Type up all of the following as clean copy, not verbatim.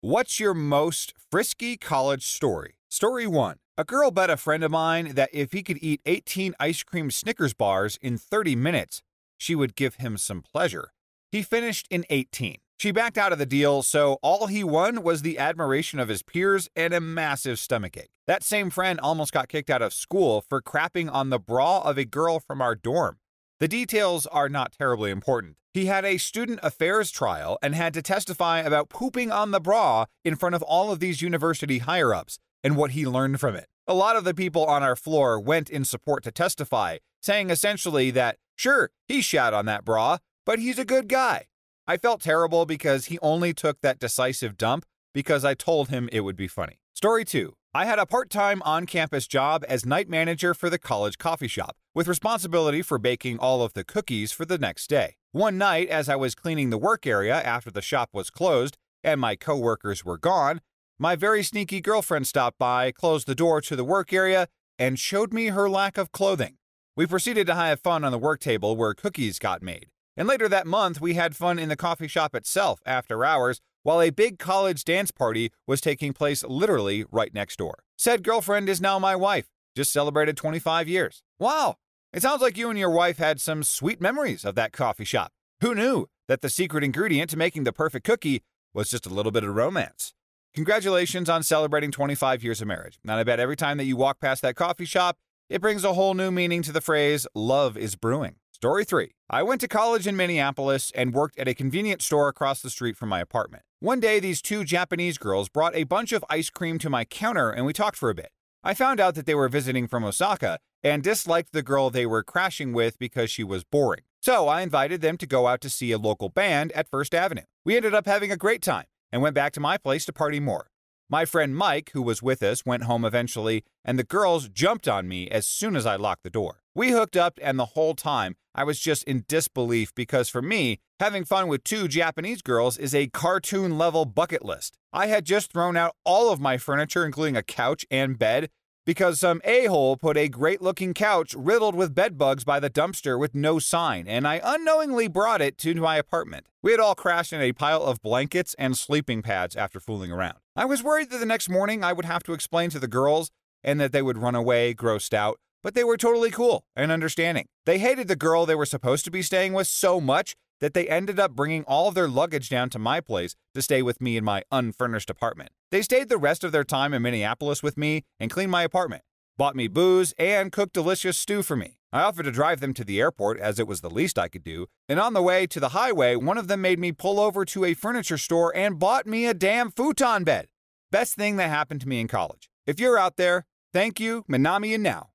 What's your most frisky college story? Story 1. A girl bet a friend of mine that if he could eat 18 ice cream Snickers bars in 30 minutes, she would give him some pleasure. He finished in 18. She backed out of the deal, so all he won was the admiration of his peers and a massive stomachache. That same friend almost got kicked out of school for crapping on the bra of a girl from our dorm. The details are not terribly important. He had a student affairs trial and had to testify about pooping on the bra in front of all of these university higher-ups and what he learned from it. A lot of the people on our floor went in support to testify, saying essentially that, sure, he shat on that bra, but he's a good guy. I felt terrible because he only took that decisive dump because I told him it would be funny. Story 2. I had a part-time on-campus job as night manager for the college coffee shop, with responsibility for baking all of the cookies for the next day. One night, as I was cleaning the work area after the shop was closed and my coworkers were gone, my very sneaky girlfriend stopped by, closed the door to the work area, and showed me her lack of clothing. We proceeded to have fun on the work table where cookies got made. And later that month, we had fun in the coffee shop itself after hours, while a big college dance party was taking place literally right next door. Said girlfriend is now my wife, just celebrated 25 years. Wow, it sounds like you and your wife had some sweet memories of that coffee shop. Who knew that the secret ingredient to making the perfect cookie was just a little bit of romance? Congratulations on celebrating 25 years of marriage. And I bet every time that you walk past that coffee shop, it brings a whole new meaning to the phrase, love is brewing. Story 3. I went to college in Minneapolis and worked at a convenience store across the street from my apartment. One day, these two Japanese girls brought a bunch of ice cream to my counter and we talked for a bit. I found out that they were visiting from Osaka and disliked the girl they were crashing with because she was boring. So I invited them to go out to see a local band at First Avenue. We ended up having a great time and went back to my place to party more. My friend Mike, who was with us, went home eventually, and the girls jumped on me as soon as I locked the door. We hooked up, and the whole time, I was just in disbelief because for me, having fun with two Japanese girls is a cartoon-level bucket list. I had just thrown out all of my furniture, including a couch and bed, because some a-hole put a great-looking couch riddled with bed bugs by the dumpster with no sign, and I unknowingly brought it to my apartment. We had all crashed in a pile of blankets and sleeping pads after fooling around. I was worried that the next morning I would have to explain to the girls and that they would run away grossed out, but they were totally cool and understanding. They hated the girl they were supposed to be staying with so much that they ended up bringing all of their luggage down to my place to stay with me in my unfurnished apartment. They stayed the rest of their time in Minneapolis with me and cleaned my apartment, bought me booze, and cooked delicious stew for me. I offered to drive them to the airport as it was the least I could do, and on the way to the highway, one of them made me pull over to a furniture store and bought me a damn futon bed. Best thing that happened to me in college. If you're out there, thank you, Minami and now.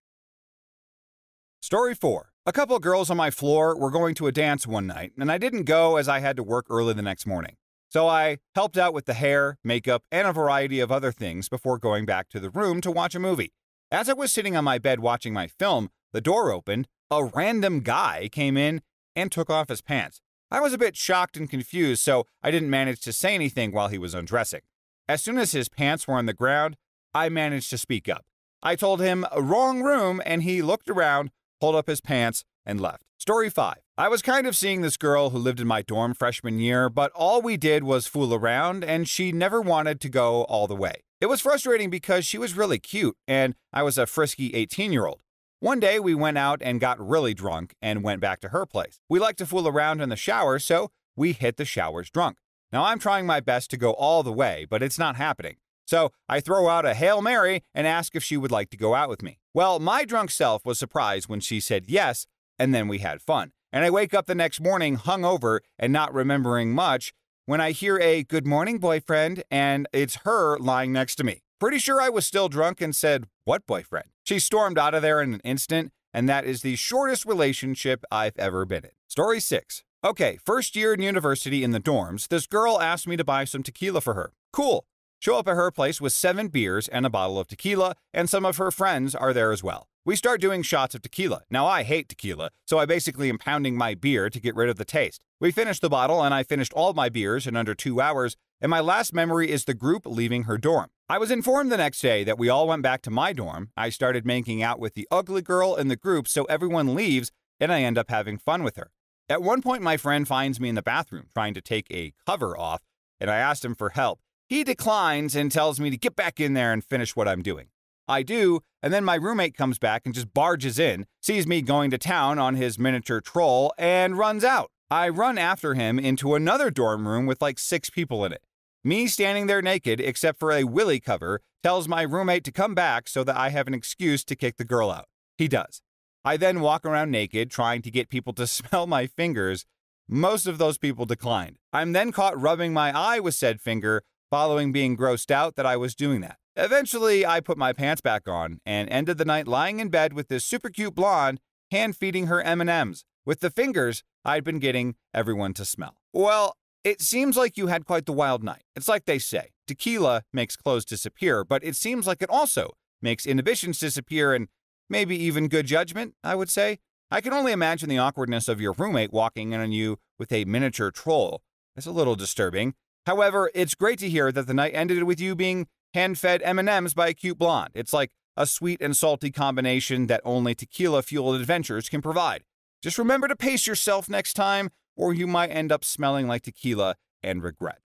Story 4. A couple of girls on my floor were going to a dance one night, and I didn't go as I had to work early the next morning. So I helped out with the hair, makeup, and a variety of other things before going back to the room to watch a movie. As I was sitting on my bed watching my film, the door opened, a random guy came in and took off his pants. I was a bit shocked and confused, so I didn't manage to say anything while he was undressing. As soon as his pants were on the ground, I managed to speak up. I told him, wrong room, and he looked around, pulled up his pants, and left. Story 5. I was kind of seeing this girl who lived in my dorm freshman year, but all we did was fool around, and she never wanted to go all the way. It was frustrating because she was really cute, and I was a frisky 18-year-old. One day, we went out and got really drunk and went back to her place. We like to fool around in the shower, so we hit the showers drunk. Now, I'm trying my best to go all the way, but it's not happening. So I throw out a Hail Mary and ask if she would like to go out with me. Well, my drunk self was surprised when she said yes, and then we had fun. And I wake up the next morning hungover and not remembering much when I hear a good morning, boyfriend, and it's her lying next to me. Pretty sure I was still drunk and said, what boyfriend? She stormed out of there in an instant, and that is the shortest relationship I've ever been in. Story 6. Okay, first year in university in the dorms, this girl asked me to buy some tequila for her. Cool. Show up at her place with 7 beers and a bottle of tequila, and some of her friends are there as well. We start doing shots of tequila. Now, I hate tequila, so I basically am pounding my beer to get rid of the taste. We finished the bottle, and I finished all my beers in under 2 hours, and my last memory is the group leaving her dorm. I was informed the next day that we all went back to my dorm. I started making out with the ugly girl in the group, so everyone leaves, and I end up having fun with her. At one point, my friend finds me in the bathroom trying to take a cover off, and I asked him for help. He declines and tells me to get back in there and finish what I'm doing. I do, and then my roommate comes back and just barges in, sees me going to town on his miniature troll, and runs out. I run after him into another dorm room with like 6 people in it. Me standing there naked, except for a willy cover, tells my roommate to come back so that I have an excuse to kick the girl out. He does. I then walk around naked, trying to get people to smell my fingers. Most of those people declined. I'm then caught rubbing my eye with said finger, following being grossed out that I was doing that. Eventually, I put my pants back on and ended the night lying in bed with this super cute blonde, hand-feeding her M&Ms, with the fingers I'd been getting everyone to smell. Well, it seems like you had quite the wild night. It's like they say, tequila makes clothes disappear, but it seems like it also makes inhibitions disappear and maybe even good judgment, I would say. I can only imagine the awkwardness of your roommate walking in on you with a miniature troll. It's a little disturbing. However, it's great to hear that the night ended with you being hand-fed M&Ms by a cute blonde. It's like a sweet and salty combination that only tequila-fueled adventures can provide. Just remember to pace yourself next time, or you might end up smelling like tequila and regret.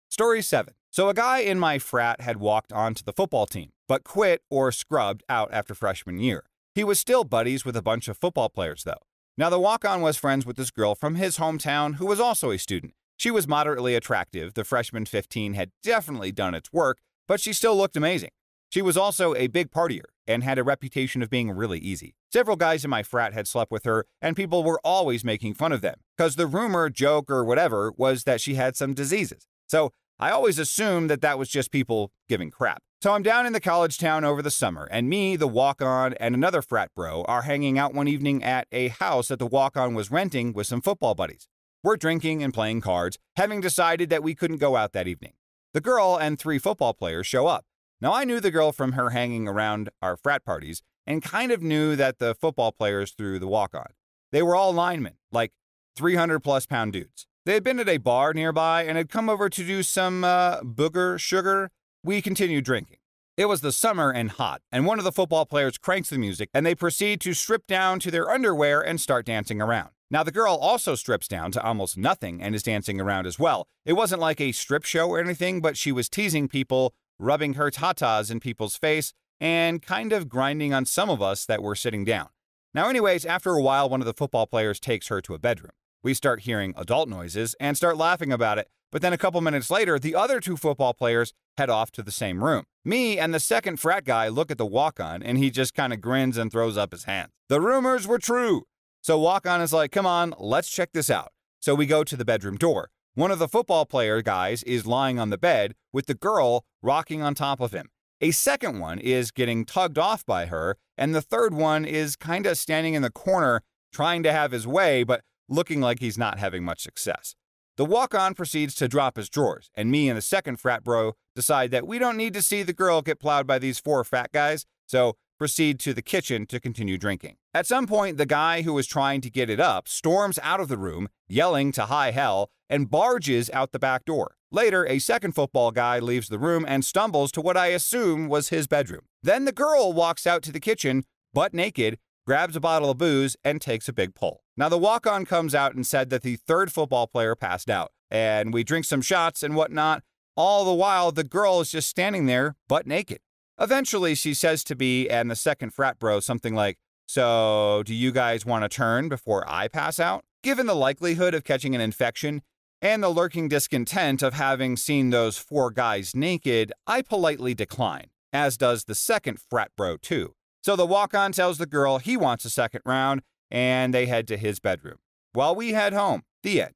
Story 7. So a guy in my frat had walked onto the football team, but quit or scrubbed out after freshman year. He was still buddies with a bunch of football players, though. Now, the walk-on was friends with this girl from his hometown who was also a student. She was moderately attractive. The freshman 15 had definitely done its work, but she still looked amazing. She was also a big partier and had a reputation of being really easy. Several guys in my frat had slept with her, and people were always making fun of them, because the rumor, joke, or whatever was that she had some diseases. So I always assumed that that was just people giving crap. So I'm down in the college town over the summer, and me, the walk-on, and another frat bro are hanging out one evening at a house that the walk-on was renting with some football buddies. We're drinking and playing cards, having decided that we couldn't go out that evening. The girl and 3 football players show up. Now, I knew the girl from her hanging around our frat parties and kind of knew that the football players threw the walk-on. They were all linemen, like 300-plus pound dudes. They had been at a bar nearby and had come over to do some booger sugar. We continued drinking. It was the summer and hot, and one of the football players cranks the music, and they proceed to strip down to their underwear and start dancing around. Now, the girl also strips down to almost nothing and is dancing around as well. It wasn't like a strip show or anything, but she was teasing people, rubbing her tatas in people's face, and kind of grinding on some of us that were sitting down. Now, anyways, after a while, one of the football players takes her to a bedroom. We start hearing adult noises and start laughing about it, but then a couple minutes later, the other 2 football players head off to the same room. Me and the second frat guy look at the walk-on, and he just kind of grins and throws up his hands. The rumors were true. So walk-on is like, come on, let's check this out. So we go to the bedroom door. One of the football player guys is lying on the bed with the girl rocking on top of him. A second one is getting tugged off by her, and the third one is kind of standing in the corner trying to have his way, but looking like he's not having much success. The walk-on proceeds to drop his drawers, and me and the second frat bro decide that we don't need to see the girl get plowed by these 4 fat guys, so proceed to the kitchen to continue drinking. At some point, the guy who was trying to get it up storms out of the room, yelling to high hell, and barges out the back door. Later, a second football guy leaves the room and stumbles to what I assume was his bedroom. Then the girl walks out to the kitchen, butt naked, grabs a bottle of booze, and takes a big pull. Now, the walk-on comes out and said that the third football player passed out, and we drink some shots and whatnot. All the while, the girl is just standing there, butt naked. Eventually, she says to me and the second frat bro something like, "So, do you guys want to turn before I pass out?" Given the likelihood of catching an infection and the lurking discontent of having seen those 4 guys naked, I politely decline, as does the second frat bro too. So the walk-on tells the girl he wants a second round, and they head to his bedroom, while we head home. The end.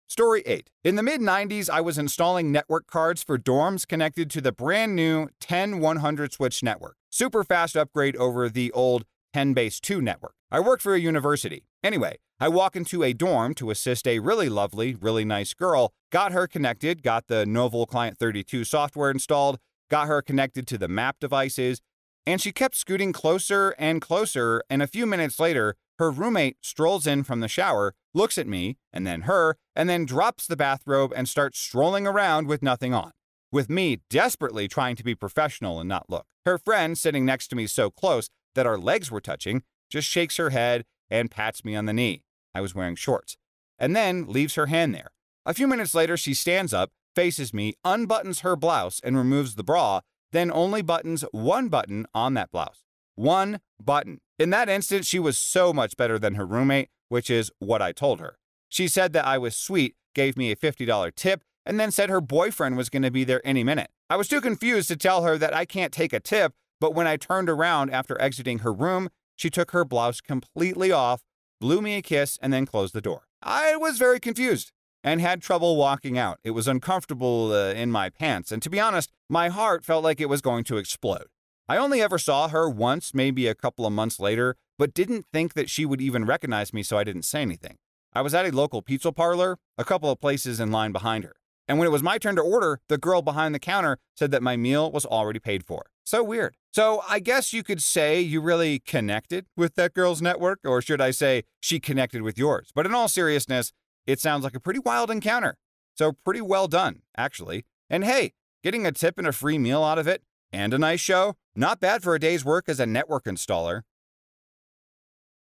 Story 8. In the mid-90s, I was installing network cards for dorms connected to the brand new 10-100 switch network. Super fast upgrade over the old 10-base-2 network. I worked for a university. Anyway, I walk into a dorm to assist a really lovely, really nice girl, got her connected, got the Novel Client 32 software installed, got her connected to the map devices, and she kept scooting closer and closer, and a few minutes later, her roommate strolls in from the shower, looks at me, and then her, and then drops the bathrobe and starts strolling around with nothing on, with me desperately trying to be professional and not look. Her friend, sitting next to me so close that our legs were touching, just shakes her head and pats me on the knee. I was wearing shorts. And then leaves her hand there. A few minutes later, she stands up, faces me, unbuttons her blouse, and removes the bra, then only buttons one button on that blouse. One button. In that instant, she was so much better than her roommate, which is what I told her. She said that I was sweet, gave me a $50 tip, and then said her boyfriend was going to be there any minute. I was too confused to tell her that I can't take a tip, but when I turned around after exiting her room, she took her blouse completely off, blew me a kiss, and then closed the door. I was very confused and had trouble walking out. It was uncomfortable in my pants, and to be honest, my heart felt like it was going to explode. I only ever saw her once, maybe a couple of months later, but didn't think that she would even recognize me, so I didn't say anything. I was at a local pizza parlor, a couple of places in line behind her. And when it was my turn to order, the girl behind the counter said that my meal was already paid for. So weird. So I guess you could say you really connected with that girl's network, or should I say she connected with yours? But in all seriousness, it sounds like a pretty wild encounter. So pretty well done, actually. And hey, getting a tip and a free meal out of it, and a nice show, not bad for a day's work as a network installer.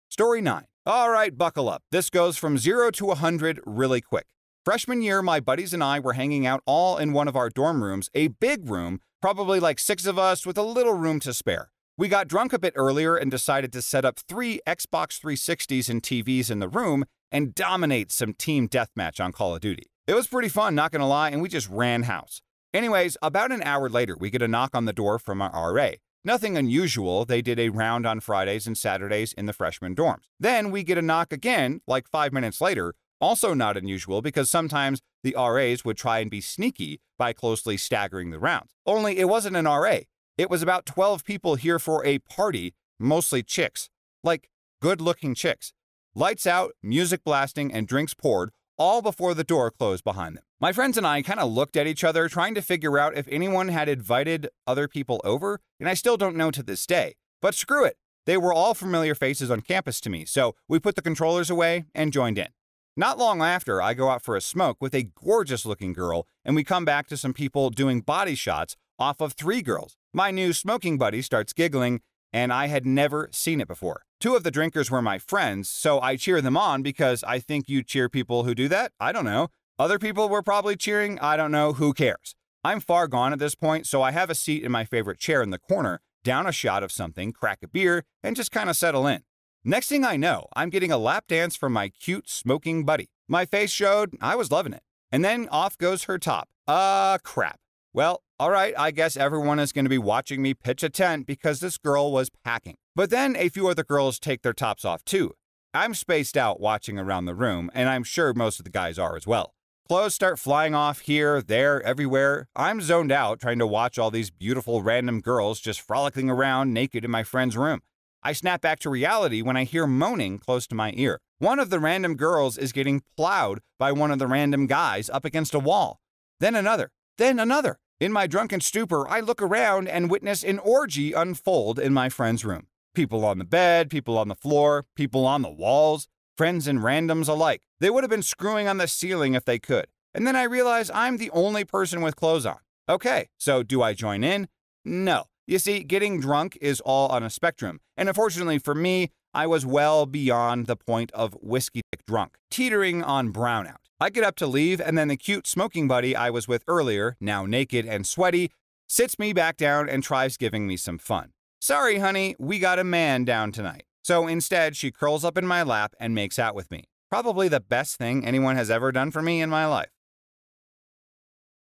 Story 9. All right, buckle up. This goes from 0 to 100 really quick. Freshman year, my buddies and I were hanging out all in one of our dorm rooms, a big room, probably like 6 of us with a little room to spare. We got drunk a bit earlier and decided to set up 3 Xbox 360s and TVs in the room and dominate some team deathmatch on Call of Duty. It was pretty fun, not gonna lie, and we just ran house. Anyways, about an hour later, we get a knock on the door from our RA. Nothing unusual, they did a round on Fridays and Saturdays in the freshman dorms. Then we get a knock again, like 5 minutes later, also not unusual because sometimes the RAs would try and be sneaky by closely staggering the rounds. Only it wasn't an RA. It was about 12 people here for a party, mostly chicks. Like, good-looking chicks. Lights out, music blasting, and drinks poured, all before the door closed behind them. My friends and I kind of looked at each other, trying to figure out if anyone had invited other people over, and I still don't know to this day. But screw it. They were all familiar faces on campus to me, so we put the controllers away and joined in. Not long after, I go out for a smoke with a gorgeous-looking girl, and we come back to some people doing body shots off of 3 girls. My new smoking buddy starts giggling, and I had never seen it before. 2 of the drinkers were my friends, so I cheer them on because I think you cheer people who do that. I don't know. Other people were probably cheering. I don't know. Who cares? I'm far gone at this point, so I have a seat in my favorite chair in the corner, down a shot of something, crack a beer, and just kind of settle in. Next thing I know, I'm getting a lap dance from my cute smoking buddy. My face showed I was loving it. And then off goes her top. Crap. Well, all right, I guess everyone is going to be watching me pitch a tent because this girl was packing. But then a few other girls take their tops off too. I'm spaced out watching around the room, and I'm sure most of the guys are as well. Clothes start flying off here, there, everywhere. I'm zoned out trying to watch all these beautiful random girls just frolicking around naked in my friend's room. I snap back to reality when I hear moaning close to my ear. One of the random girls is getting plowed by one of the random guys up against a wall. Then another. Then another. In my drunken stupor, I look around and witness an orgy unfold in my friend's room. People on the bed, people on the floor, people on the walls, friends and randoms alike. They would have been screwing on the ceiling if they could. And then I realize I'm the only person with clothes on. Okay, so do I join in? No. You see, getting drunk is all on a spectrum, and unfortunately for me, I was well beyond the point of whiskey dick drunk, teetering on brownout. I get up to leave, and then the cute smoking buddy I was with earlier, now naked and sweaty, sits me back down and tries giving me some fun. Sorry, honey, we got a man down tonight. So instead, she curls up in my lap and makes out with me. Probably the best thing anyone has ever done for me in my life.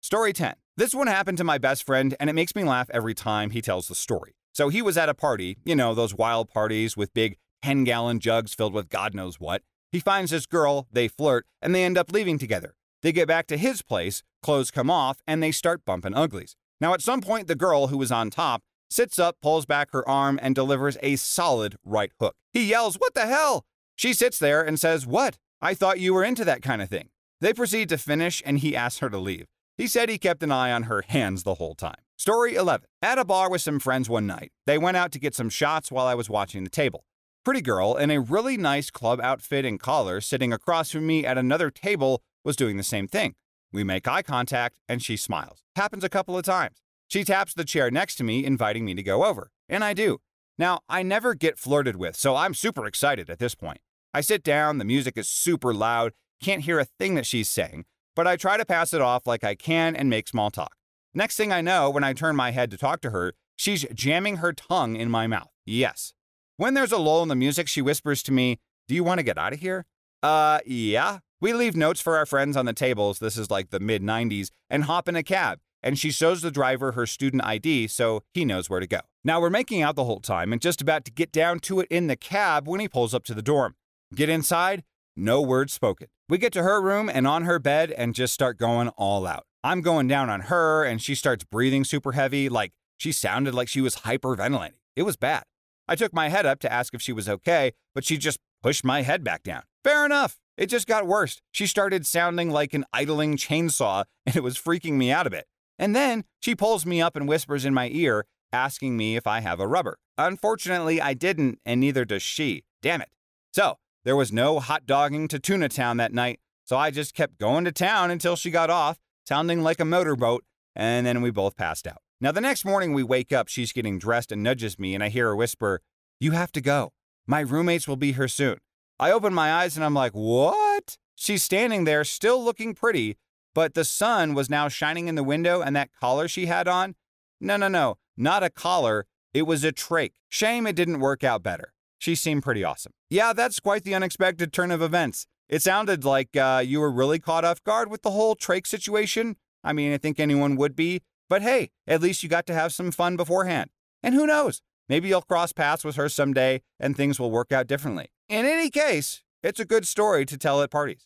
Story 10. This one happened to my best friend, and it makes me laugh every time he tells the story. So he was at a party, you know, those wild parties with big 10-gallon jugs filled with God knows what. He finds this girl, they flirt, and they end up leaving together. They get back to his place, clothes come off, and they start bumping uglies. Now at some point, the girl, who was on top, sits up, pulls back her arm, and delivers a solid right hook. He yells, "What the hell?" She sits there and says, "What? I thought you were into that kind of thing." They proceed to finish, and he asks her to leave. He said he kept an eye on her hands the whole time. Story 11. At a bar with some friends one night. They went out to get some shots while I was watching the table. Pretty girl in a really nice club outfit and collar sitting across from me at another table was doing the same thing. We make eye contact, and she smiles. Happens a couple of times. She taps the chair next to me, inviting me to go over. And I do. Now, I never get flirted with, so I'm super excited at this point. I sit down, the music is super loud, can't hear a thing that she's saying. but I try to pass it off like I can and make small talk. Next thing I know, when I turn my head to talk to her, she's jamming her tongue in my mouth. Yes. When there's a lull in the music, she whispers to me, "Do you want to get out of here?" Yeah. We leave notes for our friends on the tables, this is like the mid-90s, and hop in a cab, and she shows the driver her student ID so he knows where to go. Now we're making out the whole time and just about to get down to it in the cab when he pulls up to the dorm. Get inside, no words spoken. We get to her room and on her bed and just start going all out. I'm going down on her and she starts breathing super heavy, like she sounded like she was hyperventilating. It was bad. I took my head up to ask if she was okay, but she just pushed my head back down. Fair enough. It just got worse. She started sounding like an idling chainsaw, and it was freaking me out a bit. And then she pulls me up and whispers in my ear, asking me if I have a rubber. Unfortunately, I didn't, and neither does she. Damn it. So, there was no hot dogging to Tuna Town that night, so I just kept going to town until she got off, sounding like a motorboat, and then we both passed out. Now, the next morning we wake up, she's getting dressed and nudges me, and I hear her whisper, "You have to go. My roommates will be here soon." I open my eyes and I'm like, what? She's standing there still looking pretty, but the sun was now shining in the window and that collar she had on? No, not a collar. It was a trach. Shame it didn't work out better. She seemed pretty awesome. Yeah, that's quite the unexpected turn of events. It sounded like you were really caught off guard with the whole trach situation. I mean, I think anyone would be. But hey, at least you got to have some fun beforehand. And who knows? Maybe you'll cross paths with her someday and things will work out differently. In any case, it's a good story to tell at parties.